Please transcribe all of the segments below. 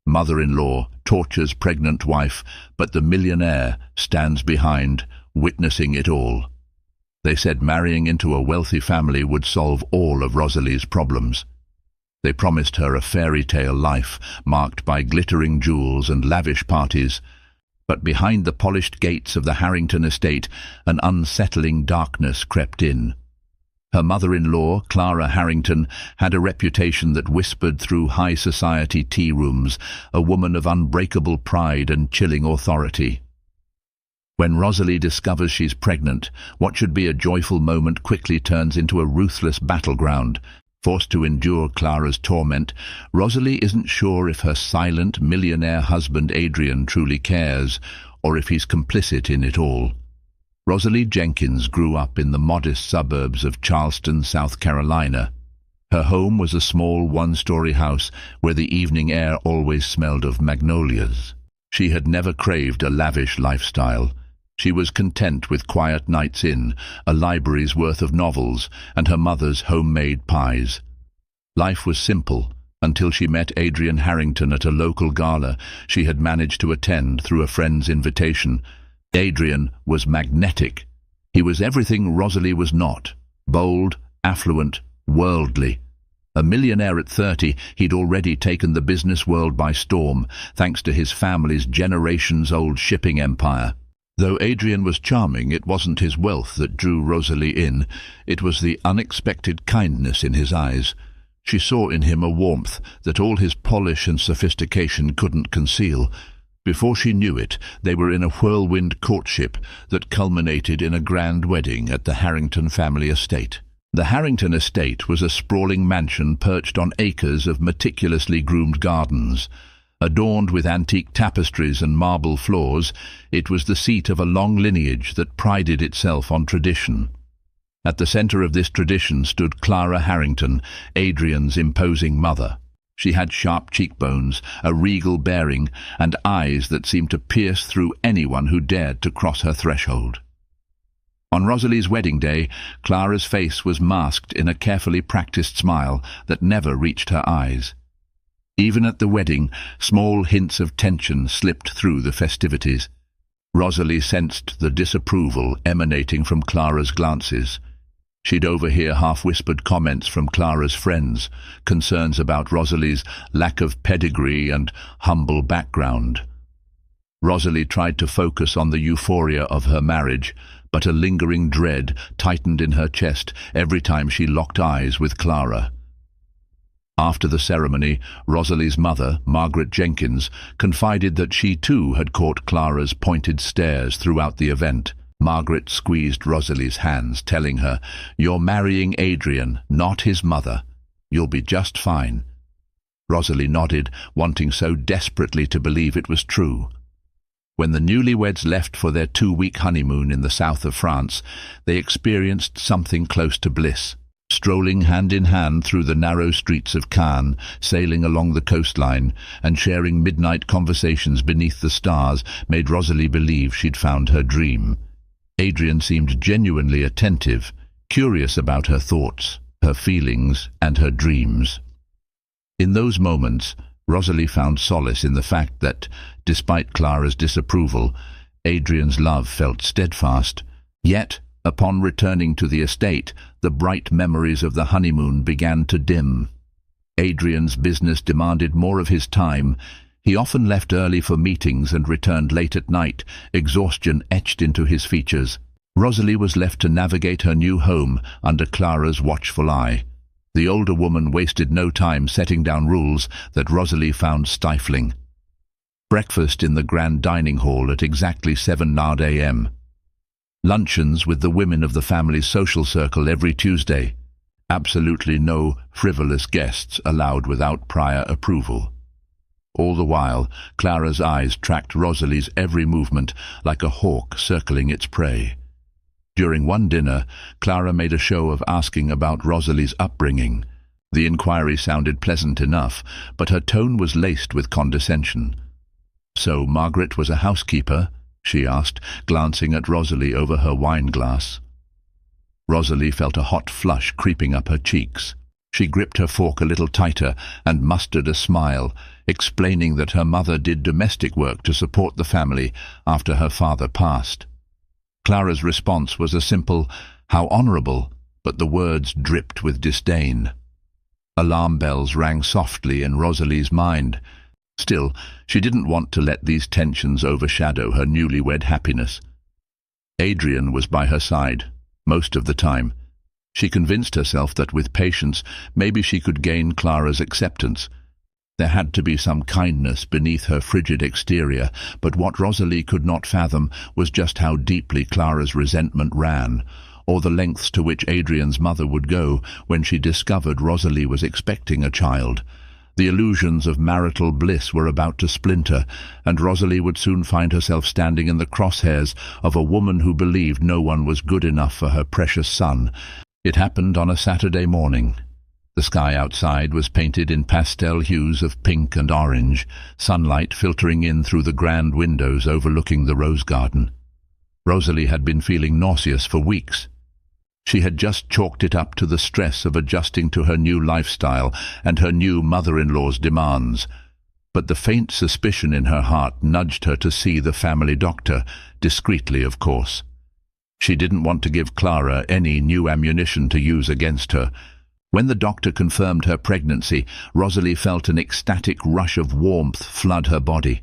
Mother-in-law tortures pregnant wife, but the millionaire stands behind, witnessing it all. They said marrying into a wealthy family would solve all of Rosalie's problems. They promised her a fairy tale life, marked by glittering jewels and lavish parties. But behind the polished gates of the Harrington estate, an unsettling darkness crept in. Her mother-in-law, Clara Harrington, had a reputation that whispered through high society tea rooms, a woman of unbreakable pride and chilling authority. When Rosalie discovers she's pregnant, what should be a joyful moment quickly turns into a ruthless battleground. Forced to endure Clara's torment, Rosalie isn't sure if her silent, millionaire husband Adrian truly cares, or if he's complicit in it all. Rosalie Jenkins grew up in the modest suburbs of Charleston, South Carolina. Her home was a small one-story house where the evening air always smelled of magnolias. She had never craved a lavish lifestyle. She was content with quiet nights in, a library's worth of novels, and her mother's homemade pies. Life was simple, until she met Adrian Harrington at a local gala she had managed to attend through a friend's invitation. Adrian was magnetic. He was everything Rosalie was not: bold, affluent, worldly. A millionaire at 30, he'd already taken the business world by storm, thanks to his family's generations-old shipping empire. Though Adrian was charming, it wasn't his wealth that drew Rosalie in. It was the unexpected kindness in his eyes. She saw in him a warmth that all his polish and sophistication couldn't conceal. Before she knew it, they were in a whirlwind courtship that culminated in a grand wedding at the Harrington family estate. The Harrington estate was a sprawling mansion perched on acres of meticulously groomed gardens. Adorned with antique tapestries and marble floors, it was the seat of a long lineage that prided itself on tradition. At the center of this tradition stood Clara Harrington, Adrian's imposing mother. She had sharp cheekbones, a regal bearing, and eyes that seemed to pierce through anyone who dared to cross her threshold. On Rosalie's wedding day, Clara's face was masked in a carefully practiced smile that never reached her eyes. Even at the wedding, small hints of tension slipped through the festivities. Rosalie sensed the disapproval emanating from Clara's glances. She'd overhear half-whispered comments from Clara's friends, concerns about Rosalie's lack of pedigree and humble background. Rosalie tried to focus on the euphoria of her marriage, but a lingering dread tightened in her chest every time she locked eyes with Clara. After the ceremony, Rosalie's mother, Margaret Jenkins, confided that she too had caught Clara's pointed stares throughout the event. Margaret squeezed Rosalie's hands, telling her, "You're marrying Adrian, not his mother. You'll be just fine." Rosalie nodded, wanting so desperately to believe it was true. When the newlyweds left for their 2-week honeymoon in the south of France, they experienced something close to bliss. Strolling hand in hand through the narrow streets of Cannes, sailing along the coastline, and sharing midnight conversations beneath the stars made Rosalie believe she'd found her dream. Adrian seemed genuinely attentive, curious about her thoughts, her feelings, and her dreams. In those moments, Rosalie found solace in the fact that, despite Clara's disapproval, Adrian's love felt steadfast. Yet, upon returning to the estate, the bright memories of the honeymoon began to dim. Adrian's business demanded more of his time. He often left early for meetings and returned late at night, exhaustion etched into his features. Rosalie was left to navigate her new home under Clara's watchful eye. The older woman wasted no time setting down rules that Rosalie found stifling. Breakfast in the grand dining hall at exactly 7 a.m. Luncheons with the women of the family's social circle every Tuesday. Absolutely no frivolous guests allowed without prior approval. All the while, Clara's eyes tracked Rosalie's every movement like a hawk circling its prey. During one dinner, Clara made a show of asking about Rosalie's upbringing. The inquiry sounded pleasant enough, but her tone was laced with condescension. "So Margaret was a housekeeper?" she asked, glancing at Rosalie over her wine-glass. Rosalie felt a hot flush creeping up her cheeks. She gripped her fork a little tighter and mustered a smile, explaining that her mother did domestic work to support the family after her father passed. Clara's response was a simple, "How honourable," but the words dripped with disdain. Alarm bells rang softly in Rosalie's mind. Still, she didn't want to let these tensions overshadow her newlywed happiness. Adrian was by her side, most of the time. She convinced herself that with patience, maybe she could gain Clara's acceptance. There had to be some kindness beneath her frigid exterior, but what Rosalie could not fathom was just how deeply Clara's resentment ran, or the lengths to which Adrian's mother would go when she discovered Rosalie was expecting a child. The illusions of marital bliss were about to splinter, and Rosalie would soon find herself standing in the crosshairs of a woman who believed no one was good enough for her precious son. It happened on a Saturday morning. The sky outside was painted in pastel hues of pink and orange, sunlight filtering in through the grand windows overlooking the rose garden. Rosalie had been feeling nauseous for weeks. She had just chalked it up to the stress of adjusting to her new lifestyle and her new mother-in-law's demands. But the faint suspicion in her heart nudged her to see the family doctor, discreetly of course. She didn't want to give Clara any new ammunition to use against her. When the doctor confirmed her pregnancy, Rosalie felt an ecstatic rush of warmth flood her body.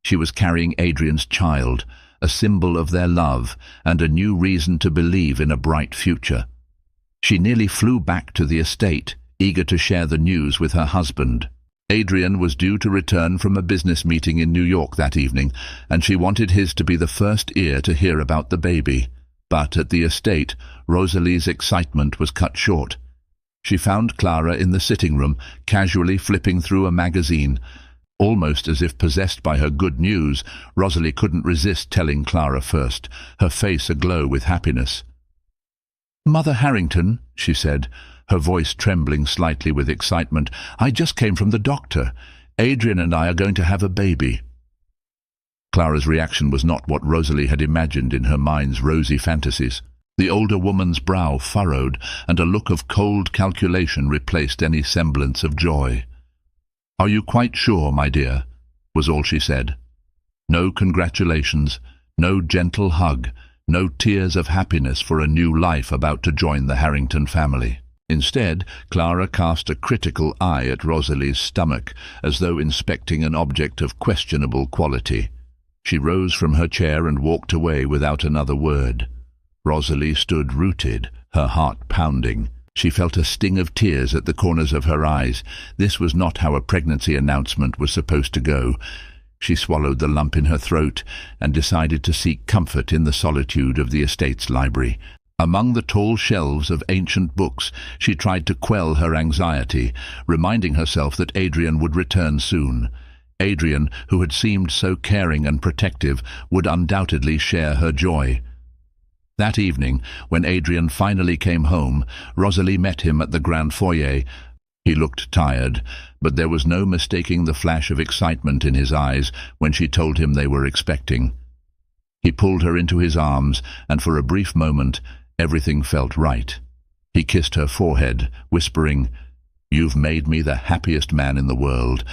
She was carrying Adrian's child, a symbol of their love and a new reason to believe in a bright future. She nearly flew back to the estate, eager to share the news with her husband. Adrian was due to return from a business meeting in New York that evening, and she wanted his to be the first ear to hear about the baby. But at the estate, Rosalie's excitement was cut short. She found Clara in the sitting room, casually flipping through a magazine. Almost as if possessed by her good news, Rosalie couldn't resist telling Clara first, her face aglow with happiness. "Mother Harrington," she said, her voice trembling slightly with excitement, "I just came from the doctor. Adrian and I are going to have a baby." Clara's reaction was not what Rosalie had imagined in her mind's rosy fantasies. The older woman's brow furrowed, and a look of cold calculation replaced any semblance of joy. "Are you quite sure, my dear?" was all she said. No congratulations, no gentle hug, no tears of happiness for a new life about to join the Harrington family. Instead, Clara cast a critical eye at Rosalie's stomach, as though inspecting an object of questionable quality. She rose from her chair and walked away without another word. Rosalie stood rooted, her heart pounding. She felt a sting of tears at the corners of her eyes. This was not how a pregnancy announcement was supposed to go. She swallowed the lump in her throat and decided to seek comfort in the solitude of the estate's library. Among the tall shelves of ancient books, she tried to quell her anxiety, reminding herself that Adrian would return soon. Adrian, who had seemed so caring and protective, would undoubtedly share her joy. That evening, when Adrian finally came home, Rosalie met him at the grand foyer. He looked tired, but there was no mistaking the flash of excitement in his eyes when she told him they were expecting. He pulled her into his arms, and for a brief moment, everything felt right. He kissed her forehead, whispering, "You've made me the happiest man in the world,"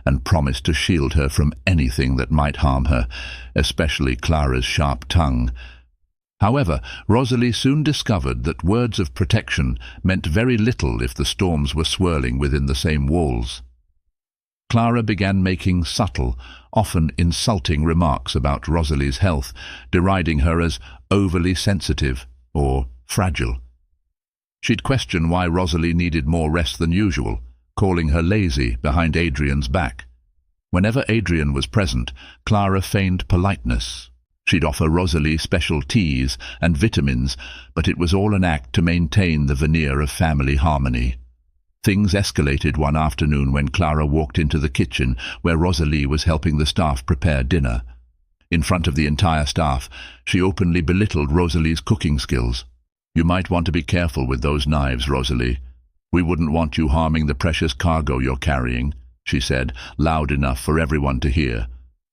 and promised to shield her from anything that might harm her, especially Clara's sharp tongue. However, Rosalie soon discovered that words of protection meant very little if the storms were swirling within the same walls. Clara began making subtle, often insulting remarks about Rosalie's health, deriding her as overly sensitive or fragile. She'd question why Rosalie needed more rest than usual, calling her lazy behind Adrian's back. Whenever Adrian was present, Clara feigned politeness. She'd offer Rosalie special teas and vitamins, but it was all an act to maintain the veneer of family harmony. Things escalated one afternoon when Clara walked into the kitchen where Rosalie was helping the staff prepare dinner. In front of the entire staff, she openly belittled Rosalie's cooking skills. "You might want to be careful with those knives, Rosalie. We wouldn't want you harming the precious cargo you're carrying," she said, loud enough for everyone to hear.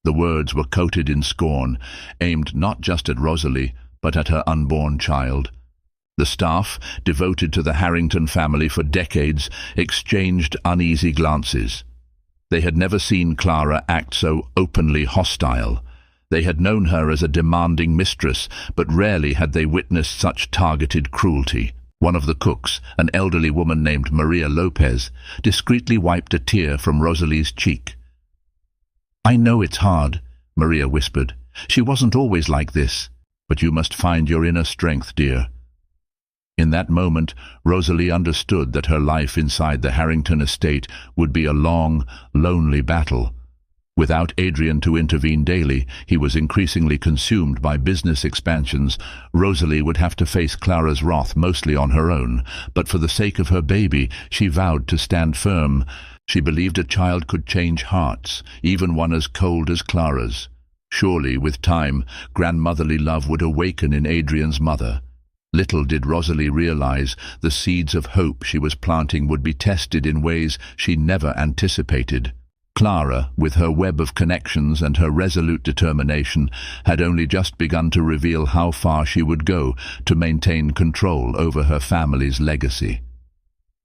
The words were coated in scorn, aimed not just at Rosalie, but at her unborn child. The staff, devoted to the Harrington family for decades, exchanged uneasy glances. They had never seen Clara act so openly hostile. They had known her as a demanding mistress, but rarely had they witnessed such targeted cruelty. One of the cooks, an elderly woman named Maria Lopez, discreetly wiped a tear from Rosalie's cheek. "I know it's hard," Maria whispered. "She wasn't always like this. But you must find your inner strength, dear." In that moment, Rosalie understood that her life inside the Harrington estate would be a long, lonely battle. Without Adrian to intervene daily, he was increasingly consumed by business expansions. Rosalie would have to face Clara's wrath mostly on her own, but for the sake of her baby, she vowed to stand firm. She believed a child could change hearts, even one as cold as Clara's. Surely, with time, grandmotherly love would awaken in Adrian's mother. Little did Rosalie realize the seeds of hope she was planting would be tested in ways she never anticipated. Clara, with her web of connections and her resolute determination, had only just begun to reveal how far she would go to maintain control over her family's legacy.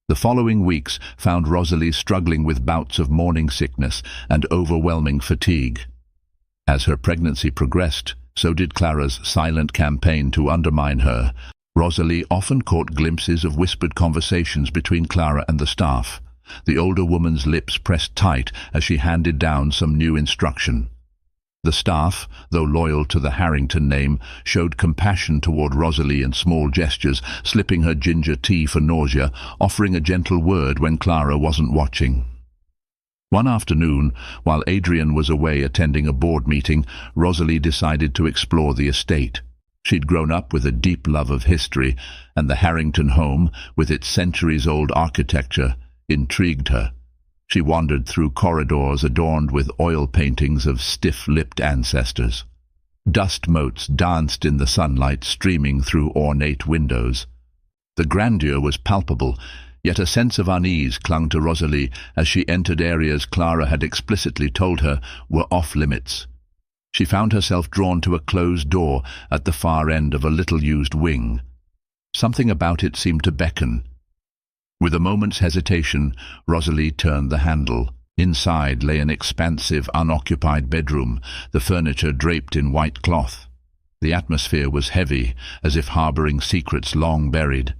The following weeks found Rosalie struggling with bouts of morning sickness and overwhelming fatigue. As her pregnancy progressed, so did Clara's silent campaign to undermine her. Rosalie often caught glimpses of whispered conversations between Clara and the staff. The older woman's lips pressed tight as she handed down some new instruction. The staff, though loyal to the Harrington name, showed compassion toward Rosalie in small gestures, slipping her ginger tea for nausea, offering a gentle word when Clara wasn't watching. One afternoon, while Adrian was away attending a board meeting, Rosalie decided to explore the estate. She'd grown up with a deep love of history, and the Harrington home, with its centuries-old architecture, intrigued her. She wandered through corridors adorned with oil paintings of stiff-lipped ancestors. Dust motes danced in the sunlight streaming through ornate windows. The grandeur was palpable, yet a sense of unease clung to Rosalie as she entered areas Clara had explicitly told her were off-limits. She found herself drawn to a closed door at the far end of a little-used wing. Something about it seemed to beckon. With a moment's hesitation, Rosalie turned the handle. Inside lay an expansive, unoccupied bedroom, the furniture draped in white cloth. The atmosphere was heavy, as if harboring secrets long buried.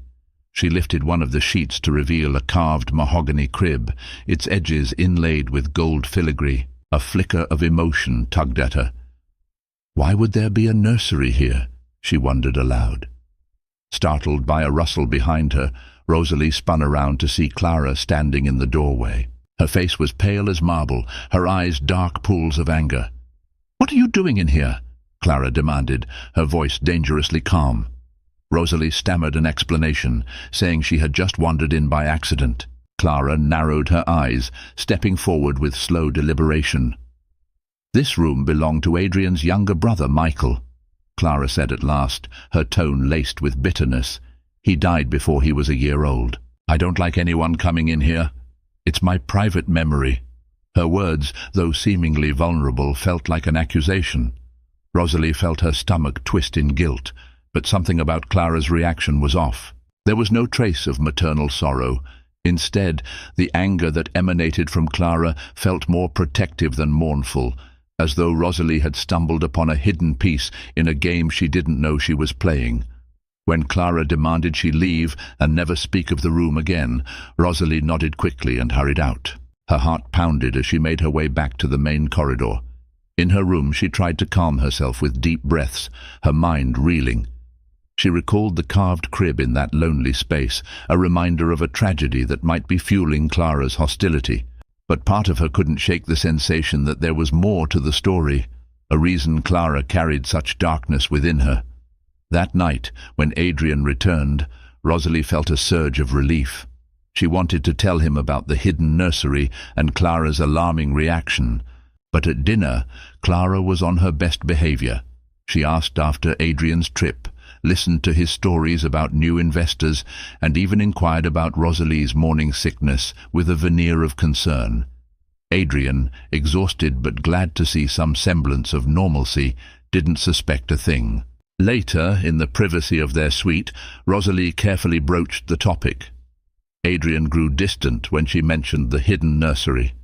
She lifted one of the sheets to reveal a carved mahogany crib, its edges inlaid with gold filigree. A flicker of emotion tugged at her. Why would there be a nursery here? She wondered aloud. Startled by a rustle behind her, Rosalie spun around to see Clara standing in the doorway. Her face was pale as marble, her eyes dark pools of anger. "What are you doing in here?" Clara demanded, her voice dangerously calm. Rosalie stammered an explanation, saying she had just wandered in by accident. Clara narrowed her eyes, stepping forward with slow deliberation. "This room belonged to Adrian's younger brother, Michael," Clara said at last, her tone laced with bitterness. "He died before he was a year old. I don't like anyone coming in here. It's my private memory." Her words, though seemingly vulnerable, felt like an accusation. Rosalie felt her stomach twist in guilt, but something about Clara's reaction was off. There was no trace of maternal sorrow. Instead, the anger that emanated from Clara felt more protective than mournful, as though Rosalie had stumbled upon a hidden piece in a game she didn't know she was playing. When Clara demanded she leave and never speak of the room again, Rosalie nodded quickly and hurried out. Her heart pounded as she made her way back to the main corridor. In her room she tried to calm herself with deep breaths, her mind reeling. She recalled the carved crib in that lonely space, a reminder of a tragedy that might be fueling Clara's hostility. But part of her couldn't shake the sensation that there was more to the story, a reason Clara carried such darkness within her. That night, when Adrian returned, Rosalie felt a surge of relief. She wanted to tell him about the hidden nursery and Clara's alarming reaction. But at dinner, Clara was on her best behavior. She asked after Adrian's trip, listened to his stories about new investors, and even inquired about Rosalie's morning sickness with a veneer of concern. Adrian, exhausted but glad to see some semblance of normalcy, didn't suspect a thing. Later, in the privacy of their suite, Rosalie carefully broached the topic. Adrian grew distant when she mentioned the hidden nursery.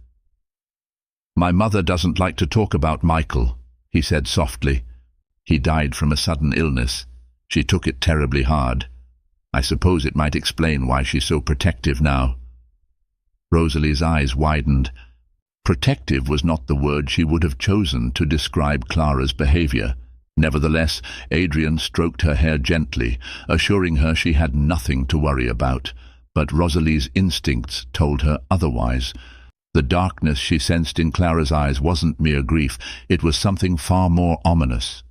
"My mother doesn't like to talk about Michael," he said softly. "He died from a sudden illness. She took it terribly hard. I suppose it might explain why she's so protective now." Rosalie's eyes widened. Protective was not the word she would have chosen to describe Clara's behavior. Nevertheless, Adrian stroked her hair gently, assuring her she had nothing to worry about. But Rosalie's instincts told her otherwise. The darkness she sensed in Clara's eyes wasn't mere grief, it was something far more ominous.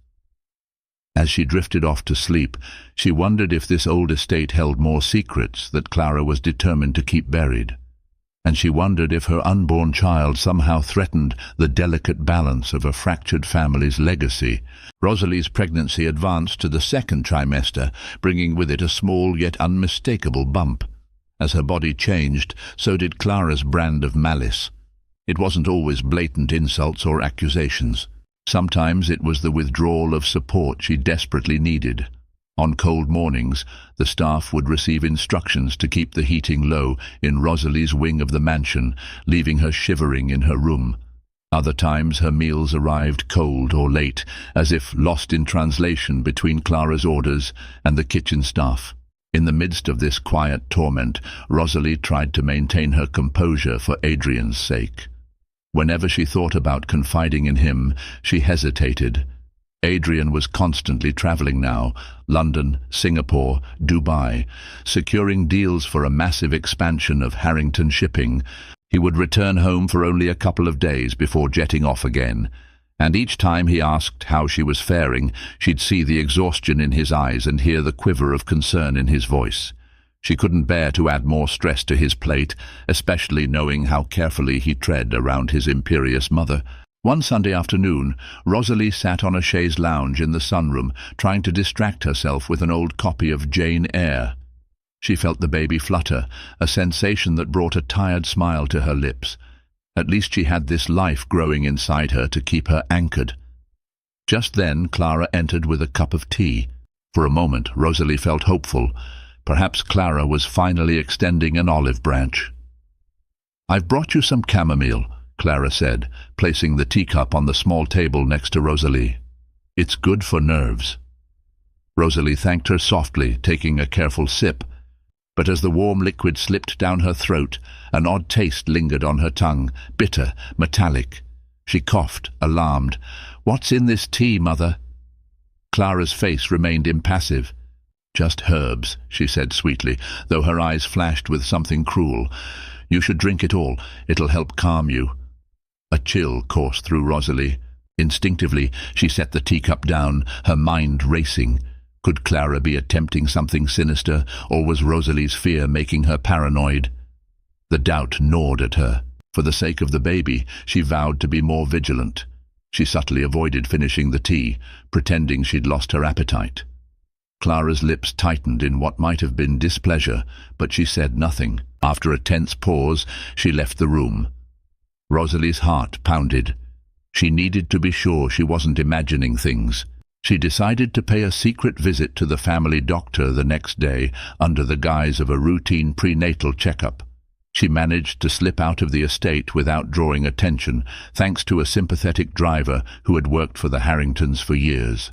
As she drifted off to sleep, she wondered if this old estate held more secrets that Clara was determined to keep buried. And she wondered if her unborn child somehow threatened the delicate balance of a fractured family's legacy. Rosalie's pregnancy advanced to the second trimester, bringing with it a small yet unmistakable bump. As her body changed, so did Clara's brand of malice. It wasn't always blatant insults or accusations. Sometimes it was the withdrawal of support she desperately needed. On cold mornings, the staff would receive instructions to keep the heating low in Rosalie's wing of the mansion, leaving her shivering in her room. Other times her meals arrived cold or late, as if lost in translation between Clara's orders and the kitchen staff. In the midst of this quiet torment, Rosalie tried to maintain her composure for Adrian's sake. Whenever she thought about confiding in him, she hesitated. Adrian was constantly traveling now, London, Singapore, Dubai, securing deals for a massive expansion of Harrington shipping. He would return home for only a couple of days before jetting off again, and each time he asked how she was faring, she'd see the exhaustion in his eyes and hear the quiver of concern in his voice. She couldn't bear to add more stress to his plate, especially knowing how carefully he tread around his imperious mother. One Sunday afternoon, Rosalie sat on a chaise lounge in the sunroom, trying to distract herself with an old copy of Jane Eyre. She felt the baby flutter, a sensation that brought a tired smile to her lips. At least she had this life growing inside her to keep her anchored. Just then, Clara entered with a cup of tea. For a moment, Rosalie felt hopeful. Perhaps Clara was finally extending an olive branch. "I've brought you some chamomile," Clara said, placing the teacup on the small table next to Rosalie. "It's good for nerves." Rosalie thanked her softly, taking a careful sip. But as the warm liquid slipped down her throat, an odd taste lingered on her tongue, bitter, metallic. She coughed, alarmed. "What's in this tea, Mother?" Clara's face remained impassive. "Just herbs," she said sweetly, though her eyes flashed with something cruel. "You should drink it all. It'll help calm you." A chill coursed through Rosalie. Instinctively, she set the teacup down, her mind racing. Could Clara be attempting something sinister, or was Rosalie's fear making her paranoid? The doubt gnawed at her. For the sake of the baby, she vowed to be more vigilant. She subtly avoided finishing the tea, pretending she'd lost her appetite. Clara's lips tightened in what might have been displeasure, but she said nothing. After a tense pause, she left the room. Rosalie's heart pounded. She needed to be sure she wasn't imagining things. She decided to pay a secret visit to the family doctor the next day under the guise of a routine prenatal checkup. She managed to slip out of the estate without drawing attention, thanks to a sympathetic driver who had worked for the Harringtons for years.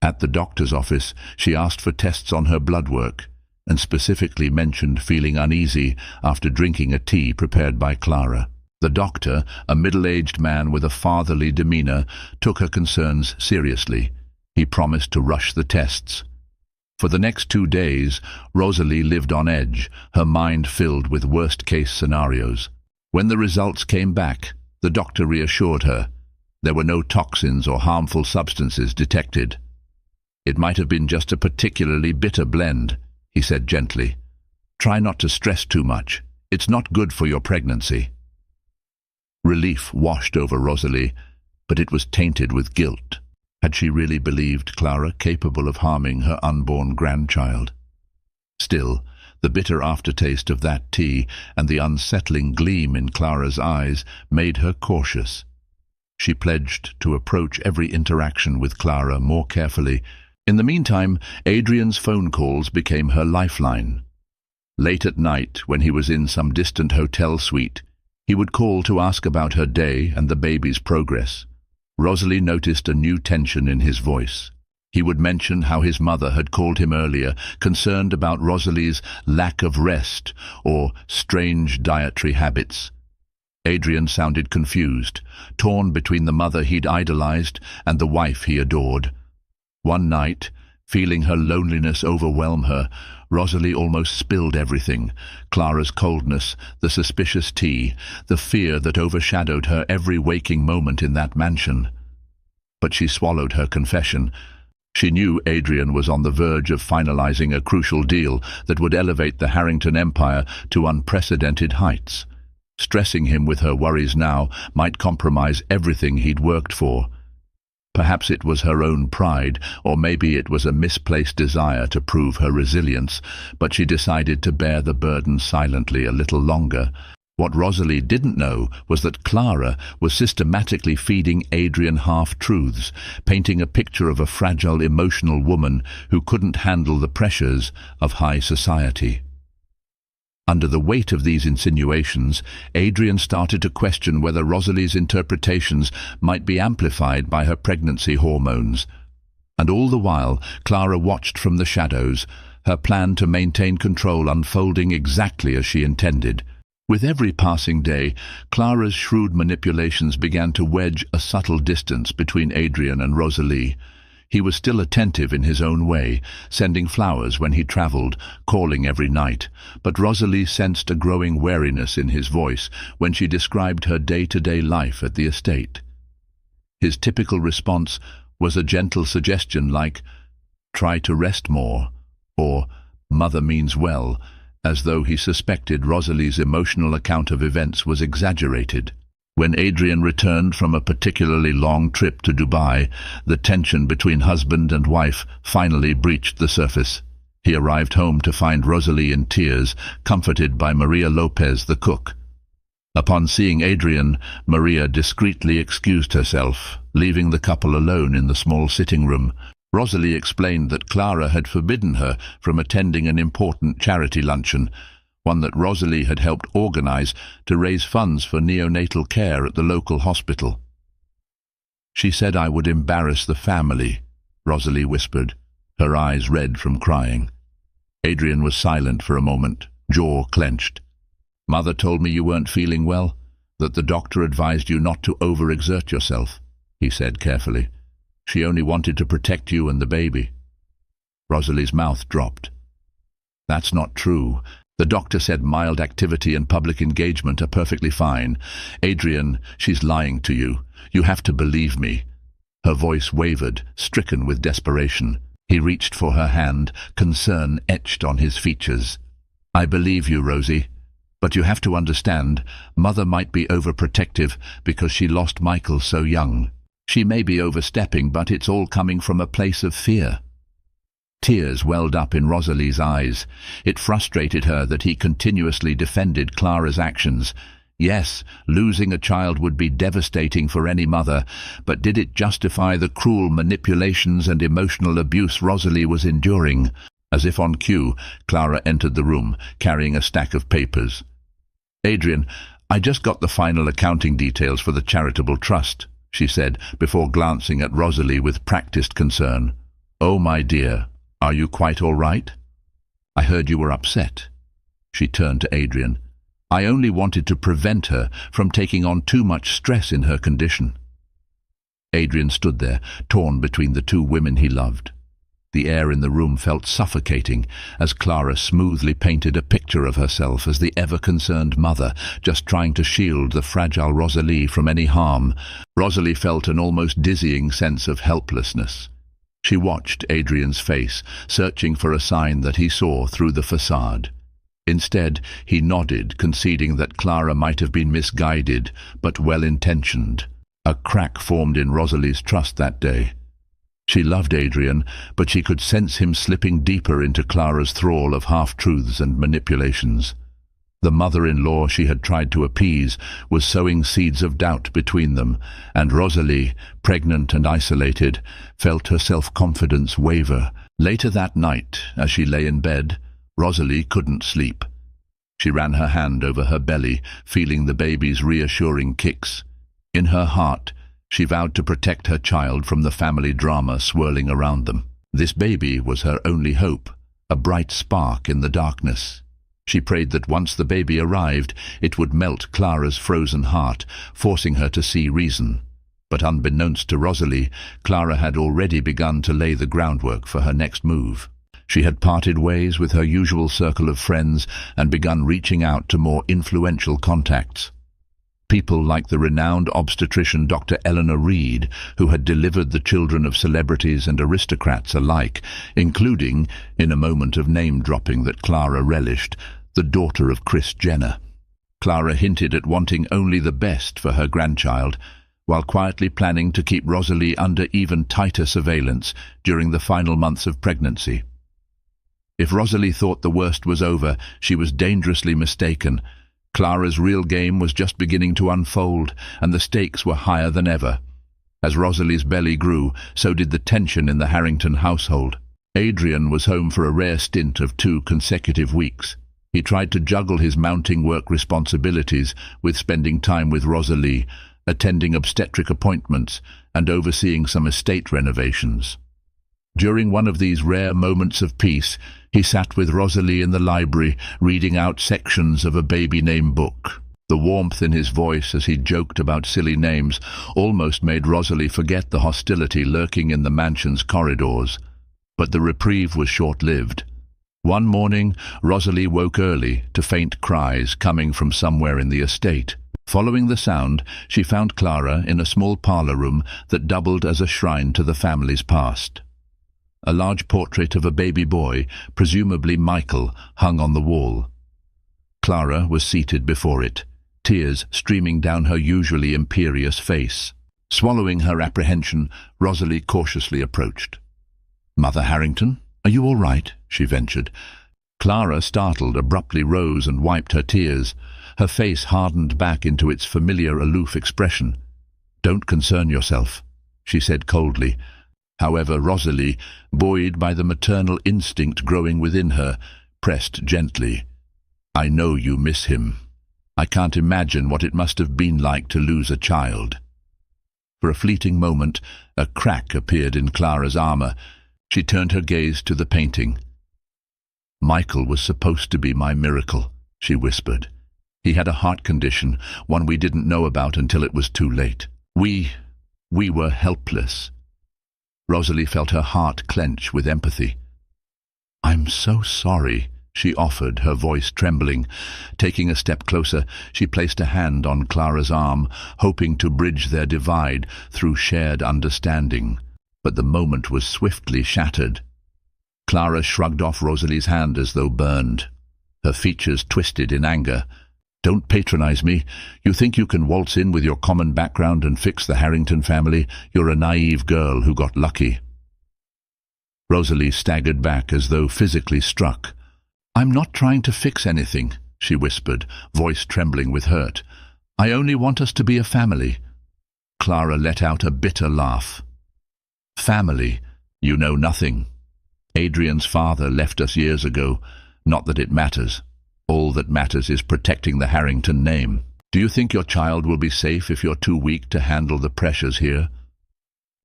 At the doctor's office, she asked for tests on her blood work, and specifically mentioned feeling uneasy after drinking a tea prepared by Clara. The doctor, a middle-aged man with a fatherly demeanor, took her concerns seriously. He promised to rush the tests. For the next 2 days, Rosalie lived on edge, her mind filled with worst-case scenarios. When the results came back, the doctor reassured her. There were no toxins or harmful substances detected. "It might have been just a particularly bitter blend," he said gently. "Try not to stress too much. It's not good for your pregnancy." Relief washed over Rosalie, but it was tainted with guilt. Had she really believed Clara capable of harming her unborn grandchild? Still, the bitter aftertaste of that tea and the unsettling gleam in Clara's eyes made her cautious. She pledged to approach every interaction with Clara more carefully. In the meantime, Adrian's phone calls became her lifeline. Late at night, when he was in some distant hotel suite, He would call to ask about her day and the baby's progress. Rosalie noticed a new tension in his voice. He would mention how his mother had called him earlier, concerned about Rosalie's lack of rest or strange dietary habits. Adrian sounded confused, torn between the mother he'd idolized and the wife he adored. One night, feeling her loneliness overwhelm her, Rosalie almost spilled everything: Clara's coldness, the suspicious tea, the fear that overshadowed her every waking moment in that mansion. But she swallowed her confession. She knew Adrian was on the verge of finalizing a crucial deal that would elevate the Harrington empire to unprecedented heights. Stressing him with her worries now might compromise everything he'd worked for. Perhaps it was her own pride, or maybe it was a misplaced desire to prove her resilience, but she decided to bear the burden silently a little longer. What Rosalie didn't know was that Clara was systematically feeding Adrian half-truths, painting a picture of a fragile, emotional woman who couldn't handle the pressures of high society. Under the weight of these insinuations, Adrian started to question whether Rosalie's interpretations might be amplified by her pregnancy hormones. And all the while, Clara watched from the shadows, her plan to maintain control unfolding exactly as she intended. With every passing day, Clara's shrewd manipulations began to wedge a subtle distance between Adrian and Rosalie. He was still attentive in his own way, sending flowers when he travelled, calling every night, but Rosalie sensed a growing wariness in his voice when she described her day-to-day life at the estate. His typical response was a gentle suggestion like, "Try to rest more," or "Mother means well," as though he suspected Rosalie's emotional account of events was exaggerated. When Adrian returned from a particularly long trip to Dubai, the tension between husband and wife finally breached the surface. He arrived home to find Rosalie in tears, comforted by Maria Lopez, the cook. Upon seeing Adrian, Maria discreetly excused herself, leaving the couple alone in the small sitting room. Rosalie explained that Clara had forbidden her from attending an important charity luncheon, one that Rosalie had helped organize to raise funds for neonatal care at the local hospital. "She said I would embarrass the family," Rosalie whispered, her eyes red from crying. Adrian was silent for a moment, jaw clenched. "Mother told me you weren't feeling well, that the doctor advised you not to overexert yourself," he said carefully. "She only wanted to protect you and the baby." Rosalie's mouth dropped. "That's not true. The doctor said mild activity and public engagement are perfectly fine. Adrian, she's lying to you. You have to believe me." Her voice wavered, stricken with desperation. He reached for her hand, concern etched on his features. "I believe you, Rosie. But you have to understand, Mother might be overprotective because she lost Michael so young. She may be overstepping, but it's all coming from a place of fear." Tears welled up in Rosalie's eyes. It frustrated her that he continuously defended Clara's actions. Yes, losing a child would be devastating for any mother, but did it justify the cruel manipulations and emotional abuse Rosalie was enduring? As if on cue, Clara entered the room, carrying a stack of papers. "Adrian, I just got the final accounting details for the charitable trust," she said, before glancing at Rosalie with practiced concern. "Oh, my dear. Are you quite all right? I heard you were upset." She turned to Adrian. "I only wanted to prevent her from taking on too much stress in her condition." Adrian stood there, torn between the two women he loved. The air in the room felt suffocating as Clara smoothly painted a picture of herself as the ever-concerned mother, just trying to shield the fragile Rosalie from any harm. Rosalie felt an almost dizzying sense of helplessness. She watched Adrian's face, searching for a sign that he saw through the facade. Instead, he nodded, conceding that Clara might have been misguided, but well-intentioned. A crack formed in Rosalie's trust that day. She loved Adrian, but she could sense him slipping deeper into Clara's thrall of half-truths and manipulations. The mother-in-law she had tried to appease was sowing seeds of doubt between them, and Rosalie, pregnant and isolated, felt her self-confidence waver. Later that night, as she lay in bed, Rosalie couldn't sleep. She ran her hand over her belly, feeling the baby's reassuring kicks. In her heart, she vowed to protect her child from the family drama swirling around them. This baby was her only hope, a bright spark in the darkness. She prayed that once the baby arrived, it would melt Clara's frozen heart, forcing her to see reason. But unbeknownst to Rosalie, Clara had already begun to lay the groundwork for her next move. She had parted ways with her usual circle of friends and begun reaching out to more influential contacts. People like the renowned obstetrician Dr. Eleanor Reed, who had delivered the children of celebrities and aristocrats alike, including, in a moment of name-dropping that Clara relished, the daughter of Kris Jenner. Clara hinted at wanting only the best for her grandchild, while quietly planning to keep Rosalie under even tighter surveillance during the final months of pregnancy. If Rosalie thought the worst was over, she was dangerously mistaken. Clara's real game was just beginning to unfold, and the stakes were higher than ever. As Rosalie's belly grew, so did the tension in the Harrington household. Adrian was home for a rare stint of 2 consecutive weeks. He tried to juggle his mounting work responsibilities with spending time with Rosalie, attending obstetric appointments, and overseeing some estate renovations. During one of these rare moments of peace, he sat with Rosalie in the library, reading out sections of a baby name book. The warmth in his voice as he joked about silly names almost made Rosalie forget the hostility lurking in the mansion's corridors. But the reprieve was short-lived. One morning, Rosalie woke early to faint cries coming from somewhere in the estate. Following the sound, she found Clara in a small parlour room that doubled as a shrine to the family's past. A large portrait of a baby boy, presumably Michael, hung on the wall. Clara was seated before it, tears streaming down her usually imperious face. Swallowing her apprehension, Rosalie cautiously approached. "Mother Harrington, are you all right?" she ventured. Clara, startled, abruptly rose and wiped her tears. Her face hardened back into its familiar aloof expression. "Don't concern yourself," she said coldly. However, Rosalie, buoyed by the maternal instinct growing within her, pressed gently. "I know you miss him. I can't imagine what it must have been like to lose a child." For a fleeting moment, a crack appeared in Clara's armour. She turned her gaze to the painting. "Michael was supposed to be my miracle," she whispered. "He had a heart condition, one we didn't know about until it was too late. We were helpless." Rosalie felt her heart clench with empathy. "I'm so sorry," she offered, her voice trembling. Taking a step closer, she placed a hand on Clara's arm, hoping to bridge their divide through shared understanding. But the moment was swiftly shattered. Clara shrugged off Rosalie's hand as though burned. Her features twisted in anger. "Don't patronize me. You think you can waltz in with your common background and fix the Harrington family? You're a naive girl who got lucky." Rosalie staggered back as though physically struck. "I'm not trying to fix anything," she whispered, voice trembling with hurt. "I only want us to be a family." Clara let out a bitter laugh. "Family? You know nothing. Adrian's father left us years ago. Not that it matters. All that matters is protecting the Harrington name. Do you think your child will be safe if you're too weak to handle the pressures here?"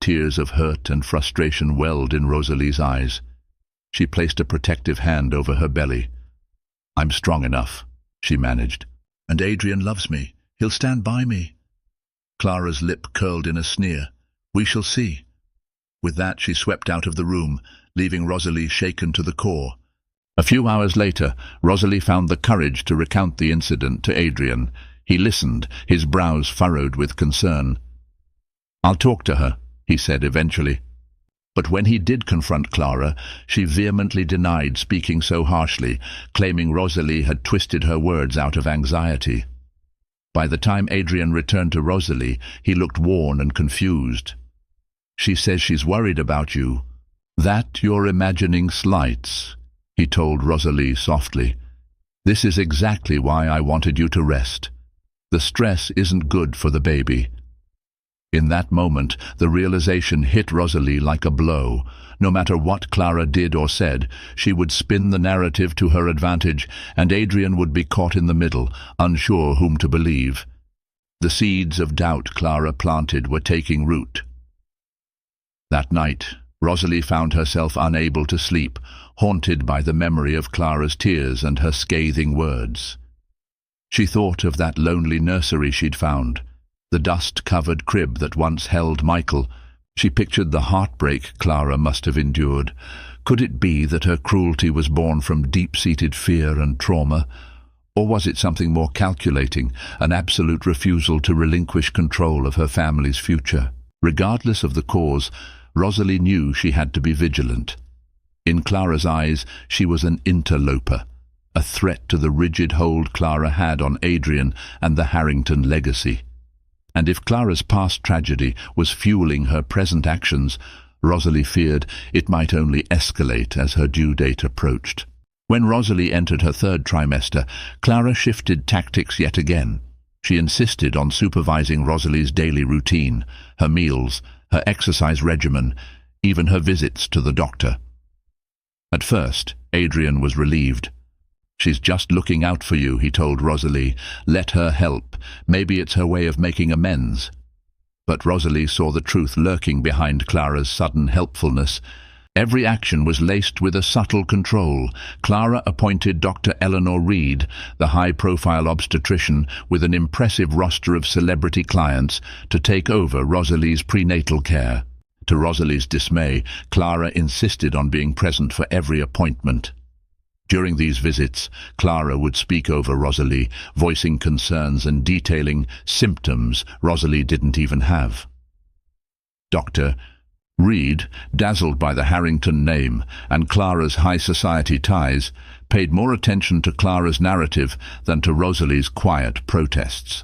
Tears of hurt and frustration welled in Rosalie's eyes. She placed a protective hand over her belly. "I'm strong enough," she managed. "And Adrian loves me. He'll stand by me." Clara's lip curled in a sneer. "We shall see." With that, she swept out of the room, leaving Rosalie shaken to the core. A few hours later, Rosalie found the courage to recount the incident to Adrian. He listened, his brows furrowed with concern. "I'll talk to her," he said eventually. But when he did confront Clara, she vehemently denied speaking so harshly, claiming Rosalie had twisted her words out of anxiety. By the time Adrian returned to Rosalie, he looked worn and confused. "She says she's worried about you." "That you're imagining slights," he told Rosalie softly. "This is exactly why I wanted you to rest. The stress isn't good for the baby." In that moment, the realization hit Rosalie like a blow. No matter what Clara did or said, she would spin the narrative to her advantage, and Adrian would be caught in the middle, unsure whom to believe. The seeds of doubt Clara planted were taking root. That night, Rosalie found herself unable to sleep, haunted by the memory of Clara's tears and her scathing words. She thought of that lonely nursery she'd found, the dust-covered crib that once held Michael. She pictured the heartbreak Clara must have endured. Could it be that her cruelty was born from deep-seated fear and trauma? Or was it something more calculating, an absolute refusal to relinquish control of her family's future? Regardless of the cause, Rosalie knew she had to be vigilant. In Clara's eyes, she was an interloper, a threat to the rigid hold Clara had on Adrian and the Harrington legacy. And if Clara's past tragedy was fueling her present actions, Rosalie feared it might only escalate as her due date approached. When Rosalie entered her third trimester, Clara shifted tactics yet again. She insisted on supervising Rosalie's daily routine, her meals, her exercise regimen, even her visits to the doctor. At first, Adrian was relieved. "She's just looking out for you," he told Rosalie. "Let her help. Maybe it's her way of making amends." But Rosalie saw the truth lurking behind Clara's sudden helpfulness. Every action was laced with a subtle control. Clara appointed Dr. Eleanor Reed, the high-profile obstetrician with an impressive roster of celebrity clients, to take over Rosalie's prenatal care. To Rosalie's dismay, Clara insisted on being present for every appointment. During these visits, Clara would speak over Rosalie, voicing concerns and detailing symptoms Rosalie didn't even have. Dr. Reed, dazzled by the Harrington name and Clara's high society ties, paid more attention to Clara's narrative than to Rosalie's quiet protests.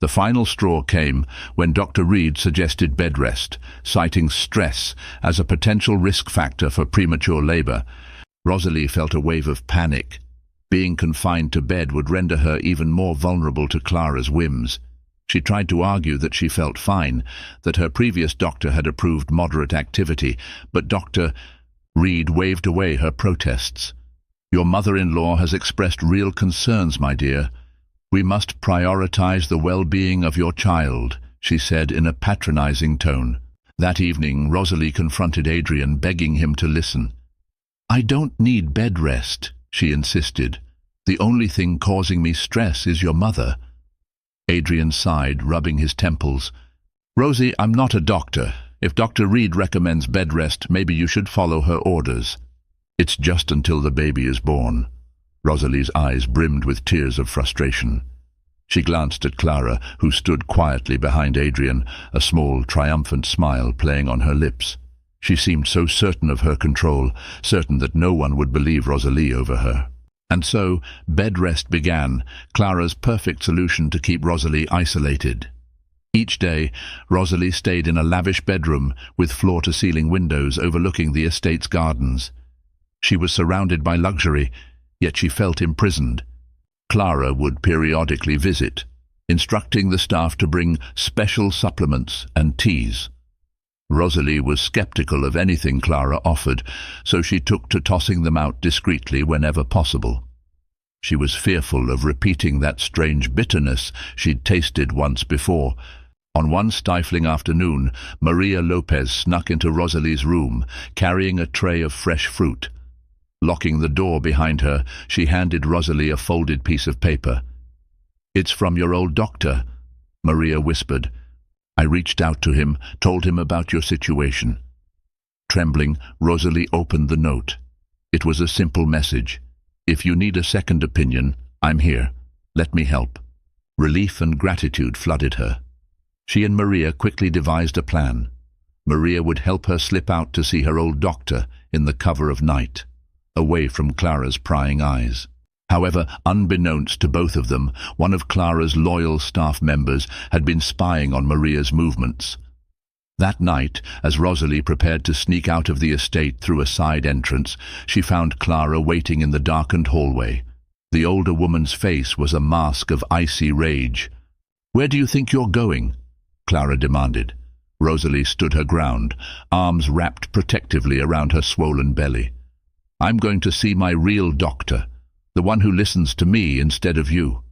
The final straw came when Dr. Reed suggested bed rest, citing stress as a potential risk factor for premature labor. Rosalie felt a wave of panic. Being confined to bed would render her even more vulnerable to Clara's whims. She tried to argue that she felt fine, that her previous doctor had approved moderate activity, but Dr. Reed waved away her protests. "Your mother-in-law has expressed real concerns, my dear. We must prioritize the well-being of your child," she said in a patronizing tone. That evening, Rosalie confronted Adrian, begging him to listen. "I don't need bed rest," she insisted. "The only thing causing me stress is your mother." Adrian sighed, rubbing his temples. "Rosie, I'm not a doctor. If Dr. Reed recommends bed rest, maybe you should follow her orders." "It's just until the baby is born." Rosalie's eyes brimmed with tears of frustration. She glanced at Clara, who stood quietly behind Adrian, a small, triumphant smile playing on her lips. She seemed so certain of her control, certain that no one would believe Rosalie over her. And so, bed rest began, Clara's perfect solution to keep Rosalie isolated. Each day, Rosalie stayed in a lavish bedroom with floor-to-ceiling windows overlooking the estate's gardens. She was surrounded by luxury, yet she felt imprisoned. Clara would periodically visit, instructing the staff to bring special supplements and teas. Rosalie was skeptical of anything Clara offered, so she took to tossing them out discreetly whenever possible. She was fearful of repeating that strange bitterness she'd tasted once before. On one stifling afternoon, Maria Lopez snuck into Rosalie's room, carrying a tray of fresh fruit. Locking the door behind her, she handed Rosalie a folded piece of paper. "It's from your old doctor," Maria whispered. "I reached out to him, told him about your situation." Trembling, Rosalie opened the note. It was a simple message. "If you need a second opinion, I'm here. Let me help." Relief and gratitude flooded her. She and Maria quickly devised a plan. Maria would help her slip out to see her old doctor in the cover of night, away from Clara's prying eyes. However, unbeknownst to both of them, one of Clara's loyal staff members had been spying on Maria's movements. That night, as Rosalie prepared to sneak out of the estate through a side entrance, she found Clara waiting in the darkened hallway. The older woman's face was a mask of icy rage. "Where do you think you're going?" Clara demanded. Rosalie stood her ground, arms wrapped protectively around her swollen belly. I'm going to see my real doctor, the one who listens to me instead of you.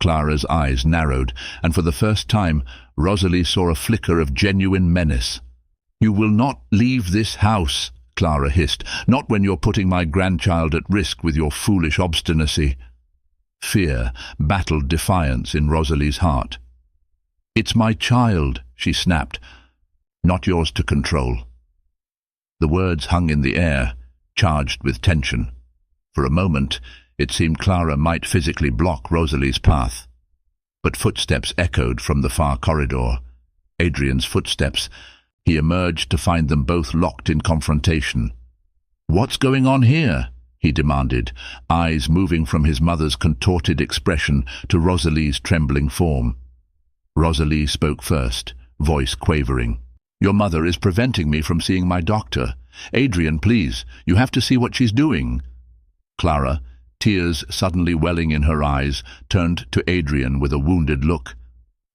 Clara's eyes narrowed, and for the first time Rosalie saw a flicker of genuine menace. You will not leave this house, Clara hissed, not when you're putting my grandchild at risk with your foolish obstinacy. Fear battled defiance in Rosalie's heart. It's my child, she snapped, not yours to control. The words hung in the air, charged with tension. For a moment, it seemed Clara might physically block Rosalie's path. But footsteps echoed from the far corridor. Adrian's footsteps. He emerged to find them both locked in confrontation. What's going on here? He demanded, eyes moving from his mother's contorted expression to Rosalie's trembling form. Rosalie spoke first, voice quavering. Your mother is preventing me from seeing my doctor. Adrian, please, you have to see what she's doing. Clara, tears suddenly welling in her eyes, turned to Adrian with a wounded look.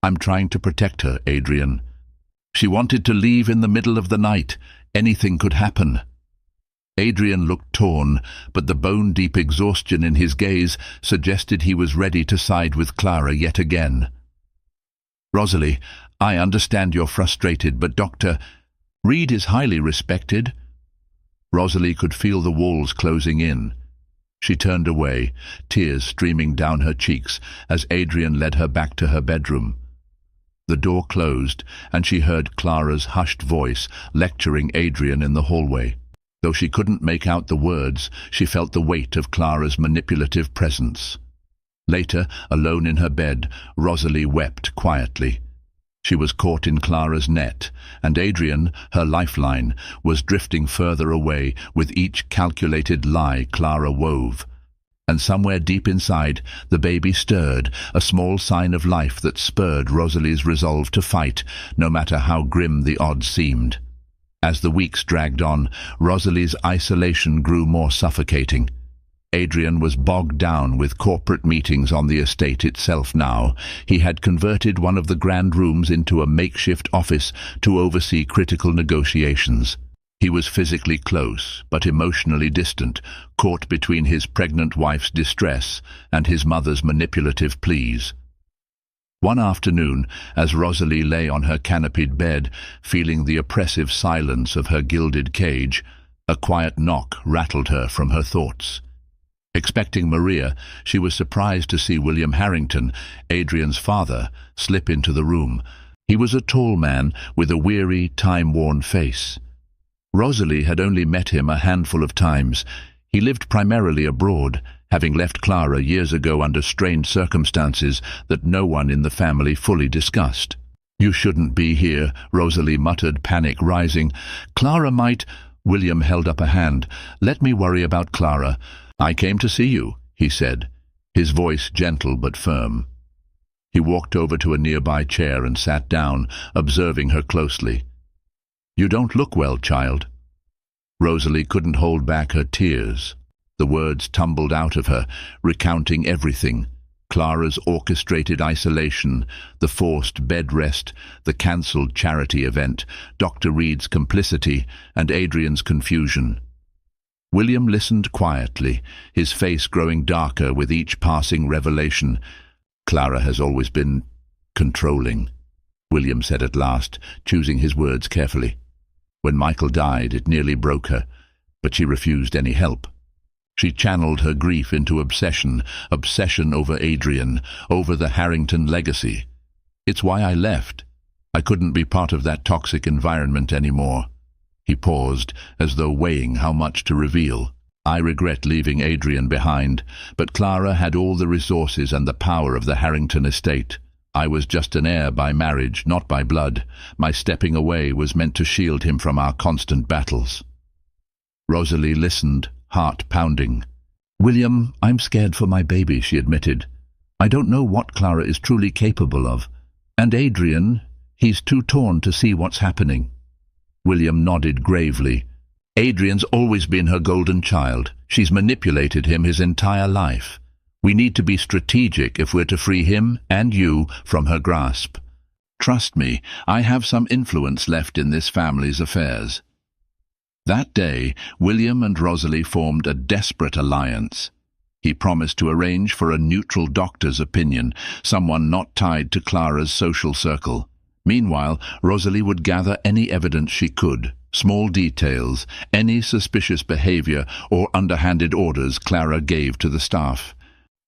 I'm trying to protect her, Adrian. She wanted to leave in the middle of the night. Anything could happen. Adrian looked torn, but the bone-deep exhaustion in his gaze suggested he was ready to side with Clara yet again. Rosalie, I understand you're frustrated, but Dr. Reed is highly respected. Rosalie could feel the walls closing in. She turned away, tears streaming down her cheeks as Adrian led her back to her bedroom. The door closed, and she heard Clara's hushed voice lecturing Adrian in the hallway. Though she couldn't make out the words, she felt the weight of Clara's manipulative presence. Later, alone in her bed, Rosalie wept quietly. She was caught in Clara's net, and Adrian, her lifeline, was drifting further away with each calculated lie Clara wove. And somewhere deep inside, the baby stirred, a small sign of life that spurred Rosalie's resolve to fight, no matter how grim the odds seemed. As the weeks dragged on, Rosalie's isolation grew more suffocating. Adrian was bogged down with corporate meetings on the estate itself now. He had converted one of the grand rooms into a makeshift office to oversee critical negotiations. He was physically close, but emotionally distant, caught between his pregnant wife's distress and his mother's manipulative pleas. One afternoon, as Rosalie lay on her canopied bed, feeling the oppressive silence of her gilded cage, a quiet knock rattled her from her thoughts. Expecting Maria, she was surprised to see William Harrington, Adrian's father, slip into the room. He was a tall man with a weary, time-worn face. Rosalie had only met him a handful of times. He lived primarily abroad, having left Clara years ago under strange circumstances that no one in the family fully discussed. You shouldn't be here, Rosalie muttered, panic rising. Clara might... William held up a hand. Let me worry about Clara. I came to see you, he said, his voice gentle but firm. He walked over to a nearby chair and sat down, observing her closely. You don't look well, child. Rosalie couldn't hold back her tears. The words tumbled out of her, recounting everything. Clara's orchestrated isolation, the forced bed rest, the cancelled charity event, Dr. Reed's complicity, and Adrian's confusion. William listened quietly, his face growing darker with each passing revelation. Clara has always been controlling, William said at last, choosing his words carefully. When Michael died, it nearly broke her, but she refused any help. She channeled her grief into obsession over Adrian, over the Harrington legacy. It's why I left. I couldn't be part of that toxic environment anymore. He paused, as though weighing how much to reveal. I regret leaving Adrian behind, but Clara had all the resources and the power of the Harrington estate. I was just an heir by marriage, not by blood. My stepping away was meant to shield him from our constant battles. Rosalie listened, heart pounding. William, I'm scared for my baby, she admitted. I don't know what Clara is truly capable of. And Adrian, he's too torn to see what's happening. William nodded gravely. Adrian's always been her golden child. She's manipulated him his entire life. We need to be strategic if we're to free him and you from her grasp. Trust me, I have some influence left in this family's affairs." That day, William and Rosalie formed a desperate alliance. He promised to arrange for a neutral doctor's opinion, someone not tied to Clara's social circle. Meanwhile, Rosalie would gather any evidence she could, small details, any suspicious behavior or underhanded orders Clara gave to the staff.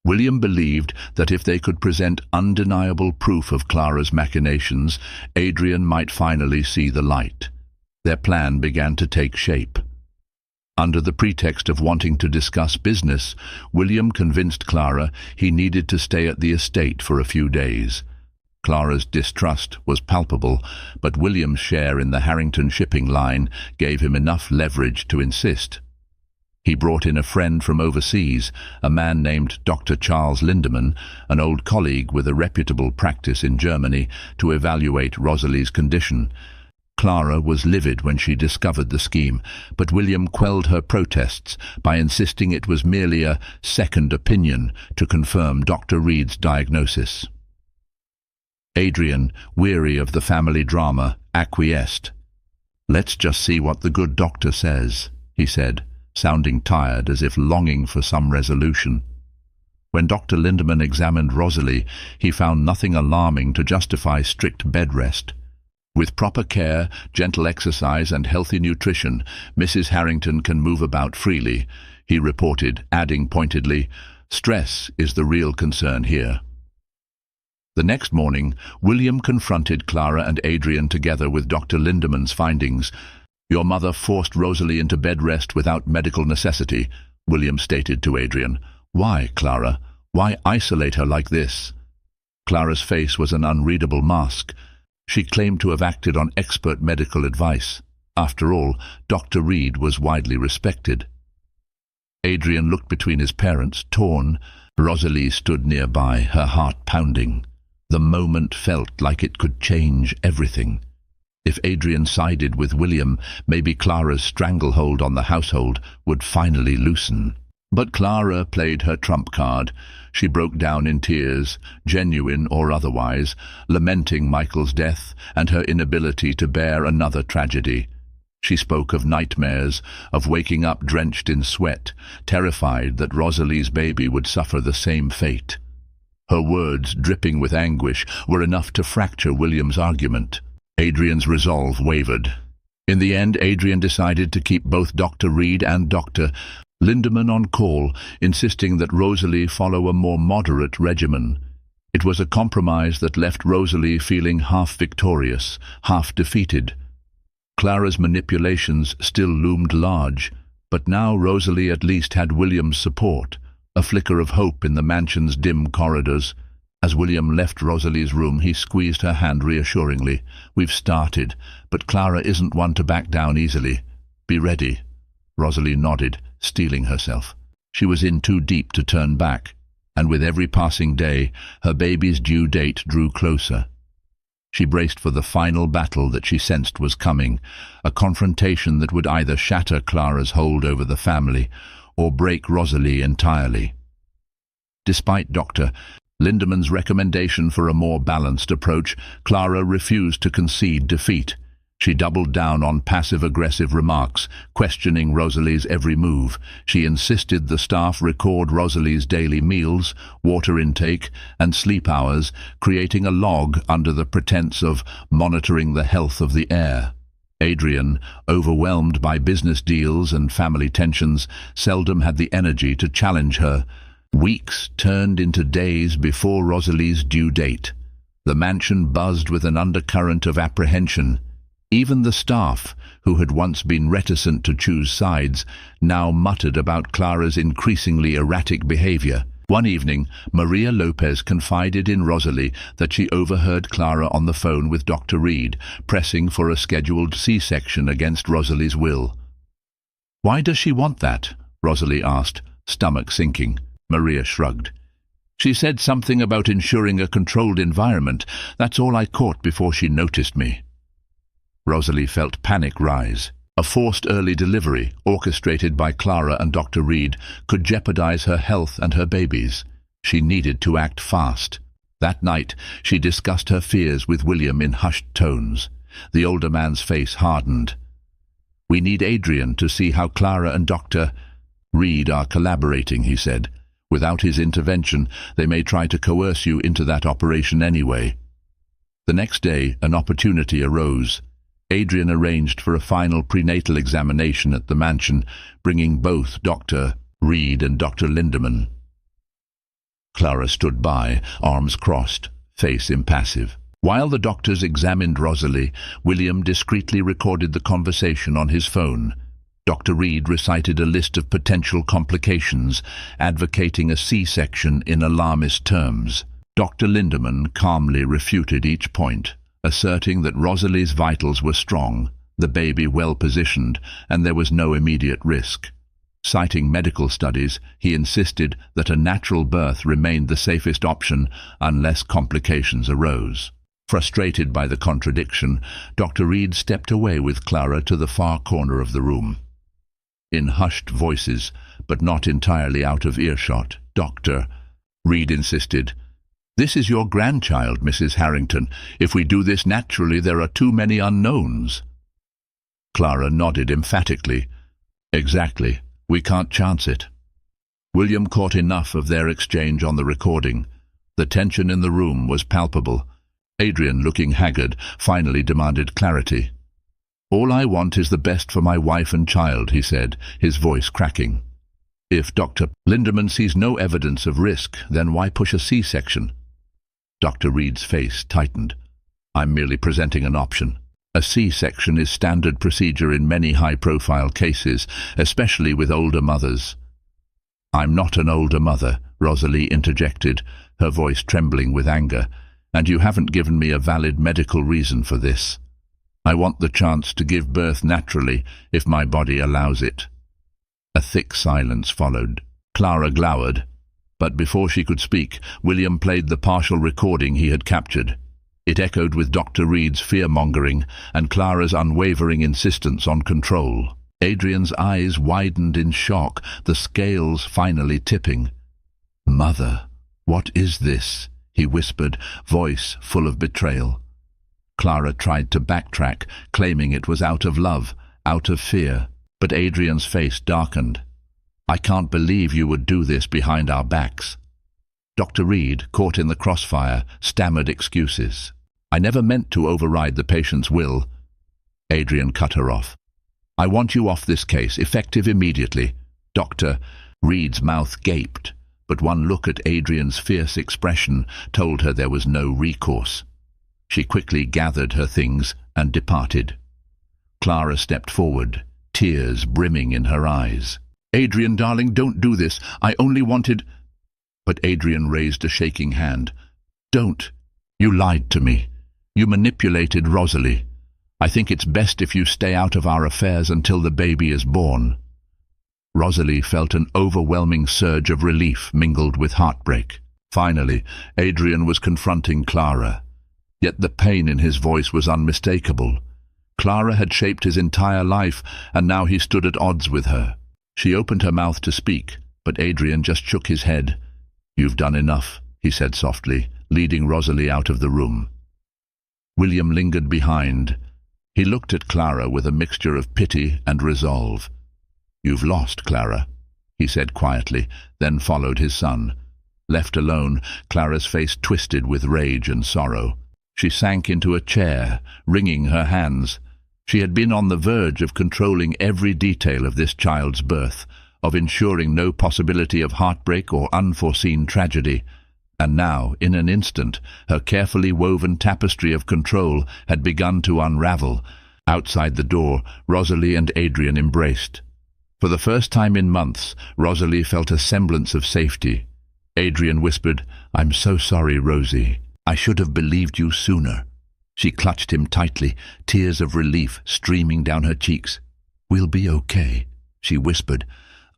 William believed that if they could present undeniable proof of Clara's machinations, Adrian might finally see the light. Their plan began to take shape. Under the pretext of wanting to discuss business, William convinced Clara he needed to stay at the estate for a few days. Clara's distrust was palpable, but William's share in the Harrington shipping line gave him enough leverage to insist. He brought in a friend from overseas, a man named Dr. Charles Lindemann, an old colleague with a reputable practice in Germany, to evaluate Rosalie's condition. Clara was livid when she discovered the scheme, but William quelled her protests by insisting it was merely a second opinion to confirm Dr. Reed's diagnosis. Adrian, weary of the family drama, acquiesced. "Let's just see what the good doctor says," he said, sounding tired, as if longing for some resolution. When Dr. Lindemann examined Rosalie, he found nothing alarming to justify strict bed rest. With proper care, gentle exercise and healthy nutrition, Mrs. Harrington can move about freely, he reported, adding pointedly, "Stress is the real concern here." The next morning, William confronted Clara and Adrian together with Dr. Lindemann's findings. "Your mother forced Rosalie into bed rest without medical necessity," William stated to Adrian. "Why, Clara? Why isolate her like this?" Clara's face was an unreadable mask. She claimed to have acted on expert medical advice. After all, Dr. Reed was widely respected. Adrian looked between his parents, torn. Rosalie stood nearby, her heart pounding. The moment felt like it could change everything. If Adrian sided with William, maybe Clara's stranglehold on the household would finally loosen. But Clara played her trump card. She broke down in tears, genuine or otherwise, lamenting Michael's death and her inability to bear another tragedy. She spoke of nightmares, of waking up drenched in sweat, terrified that Rosalie's baby would suffer the same fate. Her words, dripping with anguish, were enough to fracture William's argument. Adrian's resolve wavered. In the end, Adrian decided to keep both Dr. Reed and Dr. Lindemann on call, insisting that Rosalie follow a more moderate regimen. It was a compromise that left Rosalie feeling half victorious, half defeated. Clara's manipulations still loomed large, but now Rosalie at least had William's support, a flicker of hope in the mansion's dim corridors. As William left Rosalie's room, he squeezed her hand reassuringly. "We've started, but Clara isn't one to back down easily. Be ready." Rosalie nodded, steeling herself. She was in too deep to turn back, and with every passing day, her baby's due date drew closer. She braced for the final battle that she sensed was coming, a confrontation that would either shatter Clara's hold over the family or break Rosalie entirely. Despite Dr. Lindemann's recommendation for a more balanced approach, Clara refused to concede defeat. She doubled down on passive-aggressive remarks, questioning Rosalie's every move. She insisted the staff record Rosalie's daily meals, water intake, and sleep hours, creating a log under the pretense of monitoring the health of the heir. Adrian, overwhelmed by business deals and family tensions, seldom had the energy to challenge her. Weeks turned into days before Rosalie's due date. The mansion buzzed with an undercurrent of apprehension. Even the staff, who had once been reticent to choose sides, now muttered about Clara's increasingly erratic behavior. One evening, Maria Lopez confided in Rosalie that she overheard Clara on the phone with Dr. Reed, pressing for a scheduled C-section against Rosalie's will. "Why does she want that?" Rosalie asked, stomach sinking. Maria shrugged. "She said something about ensuring a controlled environment. That's all I caught before she noticed me." Rosalie felt panic rise. A forced early delivery, orchestrated by Clara and Dr. Reed, could jeopardize her health and her baby's. She needed to act fast. That night, she discussed her fears with William in hushed tones. The older man's face hardened. "We need Adrian to see how Clara and Dr. Reed are collaborating," he said. "Without his intervention, they may try to coerce you into that operation anyway." The next day, an opportunity arose. Adrian arranged for a final prenatal examination at the mansion, bringing both Dr. Reed and Dr. Lindemann. Clara stood by, arms crossed, face impassive. While the doctors examined Rosalie, William discreetly recorded the conversation on his phone. Dr. Reed recited a list of potential complications, advocating a C-section in alarmist terms. Dr. Lindemann calmly refuted each point, asserting that Rosalie's vitals were strong, the baby well-positioned, and there was no immediate risk. Citing medical studies, he insisted that a natural birth remained the safest option unless complications arose. Frustrated by the contradiction, Dr. Reed stepped away with Clara to the far corner of the room. In hushed voices, but not entirely out of earshot, Dr. Reed insisted, "This is your grandchild, Mrs. Harrington. If we do this naturally, there are too many unknowns." Clara nodded emphatically. "Exactly. We can't chance it." William caught enough of their exchange on the recording. The tension in the room was palpable. Adrian, looking haggard, finally demanded clarity. "All I want is the best for my wife and child," he said, his voice cracking. "If Dr. Lindemann sees no evidence of risk, then why push a C-section?" Dr. Reed's face tightened. "I'm merely presenting an option. A C-section is standard procedure in many high-profile cases, especially with older mothers." "I'm not an older mother," Rosalie interjected, her voice trembling with anger, "and you haven't given me a valid medical reason for this. I want the chance to give birth naturally, if my body allows it." A thick silence followed. Clara glowered, but before she could speak, William played the partial recording he had captured. It echoed with Dr. Reed's fear-mongering and Clara's unwavering insistence on control. Adrian's eyes widened in shock, the scales finally tipping. "Mother, what is this?" he whispered, voice full of betrayal. Clara tried to backtrack, claiming it was out of love, out of fear, but Adrian's face darkened. "I can't believe you would do this behind our backs." Dr. Reed, caught in the crossfire, stammered excuses. "I never meant to override the patient's will." Adrian cut her off. "I want you off this case, effective immediately." Dr. Reed's mouth gaped, but one look at Adrian's fierce expression told her there was no recourse. She quickly gathered her things and departed. Clara stepped forward, tears brimming in her eyes. "Adrian, darling, don't do this. I only wanted—" But Adrian raised a shaking hand. "Don't. You lied to me. You manipulated Rosalie. I think it's best if you stay out of our affairs until the baby is born." Rosalie felt an overwhelming surge of relief mingled with heartbreak. Finally, Adrian was confronting Clara. Yet the pain in his voice was unmistakable. Clara had shaped his entire life, and now he stood at odds with her. She opened her mouth to speak, but Adrian just shook his head. "You've done enough," he said softly, leading Rosalie out of the room. William lingered behind. He looked at Clara with a mixture of pity and resolve. "You've lost, Clara," he said quietly, then followed his son. Left alone, Clara's face twisted with rage and sorrow. She sank into a chair, wringing her hands. She had been on the verge of controlling every detail of this child's birth, of ensuring no possibility of heartbreak or unforeseen tragedy. And now, in an instant, her carefully woven tapestry of control had begun to unravel. Outside the door, Rosalie and Adrian embraced. For the first time in months, Rosalie felt a semblance of safety. Adrian whispered, "I'm so sorry, Rosie. I should have believed you sooner." She clutched him tightly, tears of relief streaming down her cheeks. "We'll be okay," she whispered,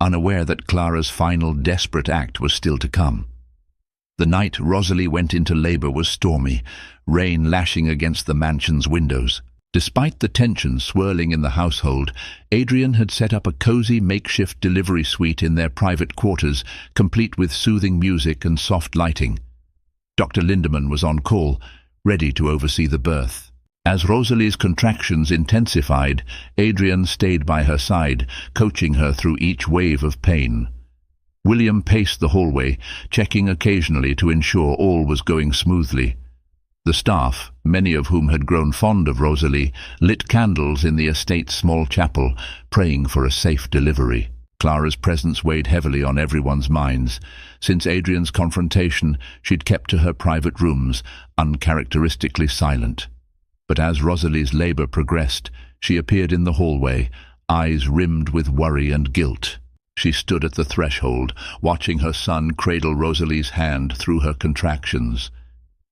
unaware that Clara's final desperate act was still to come. The night Rosalie went into labor was stormy, rain lashing against the mansion's windows. Despite the tension swirling in the household, Adrian had set up a cozy makeshift delivery suite in their private quarters, complete with soothing music and soft lighting. Dr. Lindemann was on call, ready to oversee the birth. As Rosalie's contractions intensified, Adrian stayed by her side, coaching her through each wave of pain. William paced the hallway, checking occasionally to ensure all was going smoothly. The staff, many of whom had grown fond of Rosalie, lit candles in the estate's small chapel, praying for a safe delivery. Clara's presence weighed heavily on everyone's minds. Since Adrian's confrontation, she'd kept to her private rooms, uncharacteristically silent. But as Rosalie's labor progressed, she appeared in the hallway, eyes rimmed with worry and guilt. She stood at the threshold, watching her son cradle Rosalie's hand through her contractions.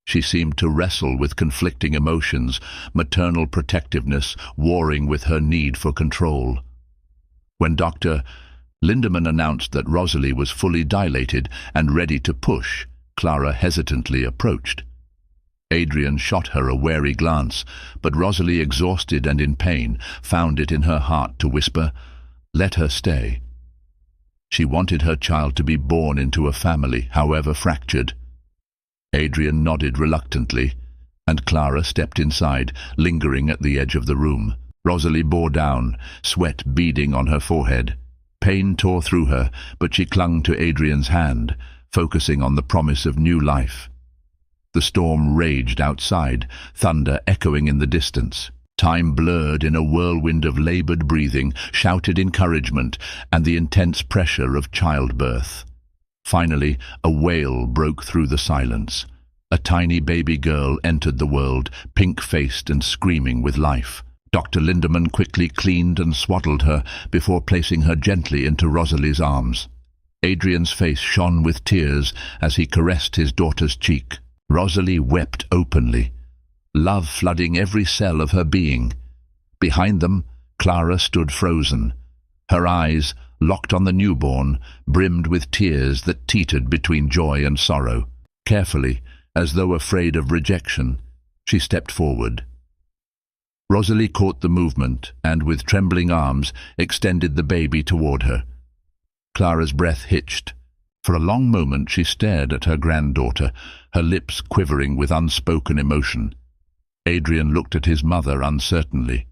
She seemed to wrestle with conflicting emotions, maternal protectiveness warring with her need for control. When Dr. Lindemann announced that Rosalie was fully dilated and ready to push, Clara hesitantly approached. Adrian shot her a wary glance, but Rosalie, exhausted and in pain, found it in her heart to whisper, "Let her stay." She wanted her child to be born into a family, however fractured. Adrian nodded reluctantly, and Clara stepped inside, lingering at the edge of the room. Rosalie bore down, sweat beading on her forehead. Pain tore through her, but she clung to Adrian's hand, focusing on the promise of new life. The storm raged outside, thunder echoing in the distance. Time blurred in a whirlwind of labored breathing, shouted encouragement, and the intense pressure of childbirth. Finally, a wail broke through the silence. A tiny baby girl entered the world, pink-faced and screaming with life. Dr. Lindemann quickly cleaned and swaddled her before placing her gently into Rosalie's arms. Adrian's face shone with tears as he caressed his daughter's cheek. Rosalie wept openly, love flooding every cell of her being. Behind them, Clara stood frozen. Her eyes, locked on the newborn, brimmed with tears that teetered between joy and sorrow. Carefully, as though afraid of rejection, she stepped forward. Rosalie caught the movement and, with trembling arms, extended the baby toward her. Clara's breath hitched. For a long moment she stared at her granddaughter, her lips quivering with unspoken emotion. Adrian looked at his mother uncertainly.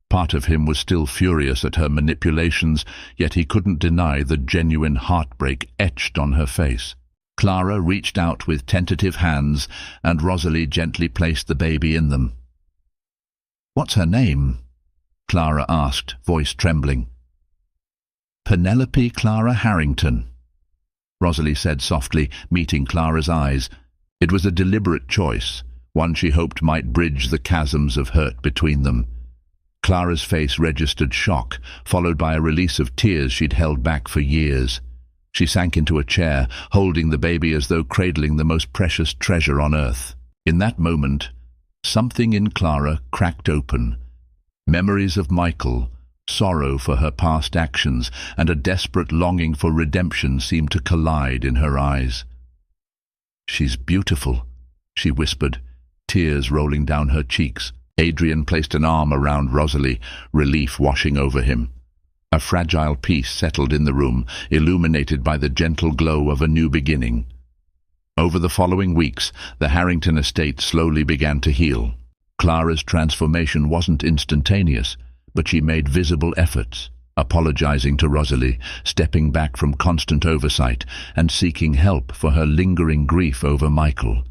Part of him was still furious at her manipulations, yet he couldn't deny the genuine heartbreak etched on her face. Clara reached out with tentative hands, and Rosalie gently placed the baby in them. "What's her name?" Clara asked, voice trembling. "Penelope Clara Harrington," Rosalie said softly, meeting Clara's eyes. It was a deliberate choice, one she hoped might bridge the chasms of hurt between them. Clara's face registered shock, followed by a release of tears she'd held back for years. She sank into a chair, holding the baby as though cradling the most precious treasure on earth. In that moment, something in Clara cracked open. Memories of Michael, sorrow for her past actions, and a desperate longing for redemption seemed to collide in her eyes. "She's beautiful," she whispered, tears rolling down her cheeks. Adrian placed an arm around Rosalie, relief washing over him. A fragile peace settled in the room, illuminated by the gentle glow of a new beginning. Over the following weeks, the Harrington estate slowly began to heal. Clara's transformation wasn't instantaneous, but she made visible efforts, apologizing to Rosalie, stepping back from constant oversight, and seeking help for her lingering grief over Michael.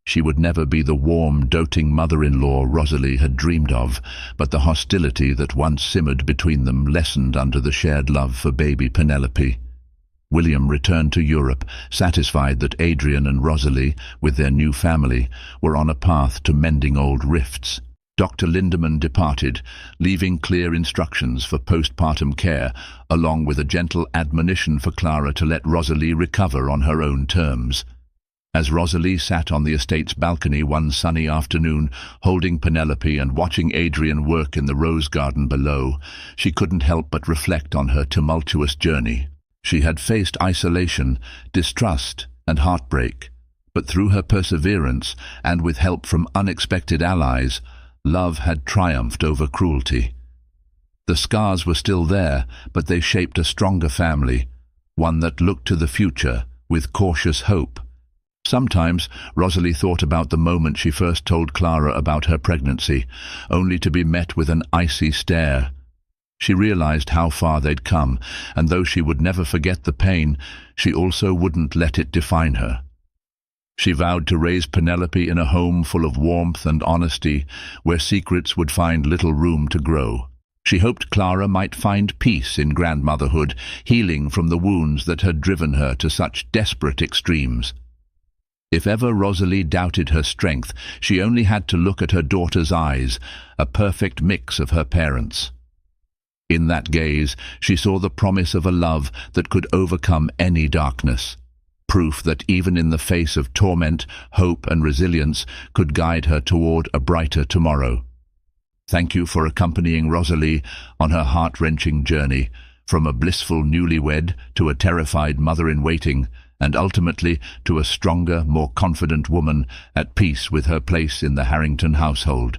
She would never be the warm, doting mother-in-law Rosalie had dreamed of, but the hostility that once simmered between them lessened under the shared love for baby Penelope. William returned to Europe, satisfied that Adrian and Rosalie, with their new family, were on a path to mending old rifts. Dr. Lindemann departed, leaving clear instructions for postpartum care, along with a gentle admonition for Clara to let Rosalie recover on her own terms. As Rosalie sat on the estate's balcony one sunny afternoon, holding Penelope and watching Adrian work in the rose garden below, she couldn't help but reflect on her tumultuous journey. She had faced isolation, distrust, and heartbreak, but through her perseverance, and with help from unexpected allies, love had triumphed over cruelty. The scars were still there, but they shaped a stronger family, one that looked to the future with cautious hope. Sometimes Rosalie thought about the moment she first told Clara about her pregnancy, only to be met with an icy stare. She realized how far they'd come, and though she would never forget the pain, she also wouldn't let it define her. She vowed to raise Penelope in a home full of warmth and honesty, where secrets would find little room to grow. She hoped Clara might find peace in grandmotherhood, healing from the wounds that had driven her to such desperate extremes. If ever Rosalie doubted her strength, she only had to look at her daughter's eyes, a perfect mix of her parents'. In that gaze, she saw the promise of a love that could overcome any darkness, proof that even in the face of torment, hope and resilience could guide her toward a brighter tomorrow. Thank you for accompanying Rosalie on her heart-wrenching journey, from a blissful newlywed to a terrified mother-in-waiting, and ultimately to a stronger, more confident woman at peace with her place in the Harrington household.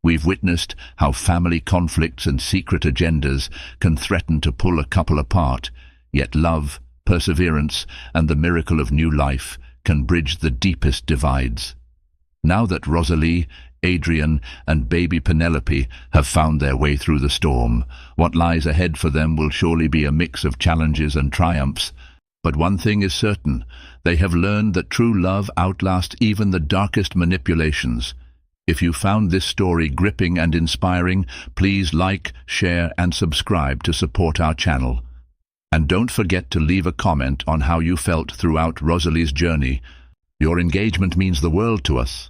We've witnessed how family conflicts and secret agendas can threaten to pull a couple apart, yet love, perseverance, and the miracle of new life can bridge the deepest divides. Now that Rosalie, Adrian, and baby Penelope have found their way through the storm, what lies ahead for them will surely be a mix of challenges and triumphs. But one thing is certain, they have learned that true love outlasts even the darkest manipulations. If you found this story gripping and inspiring, please like, share, and subscribe to support our channel. And don't forget to leave a comment on how you felt throughout Rosalie's journey. Your engagement means the world to us.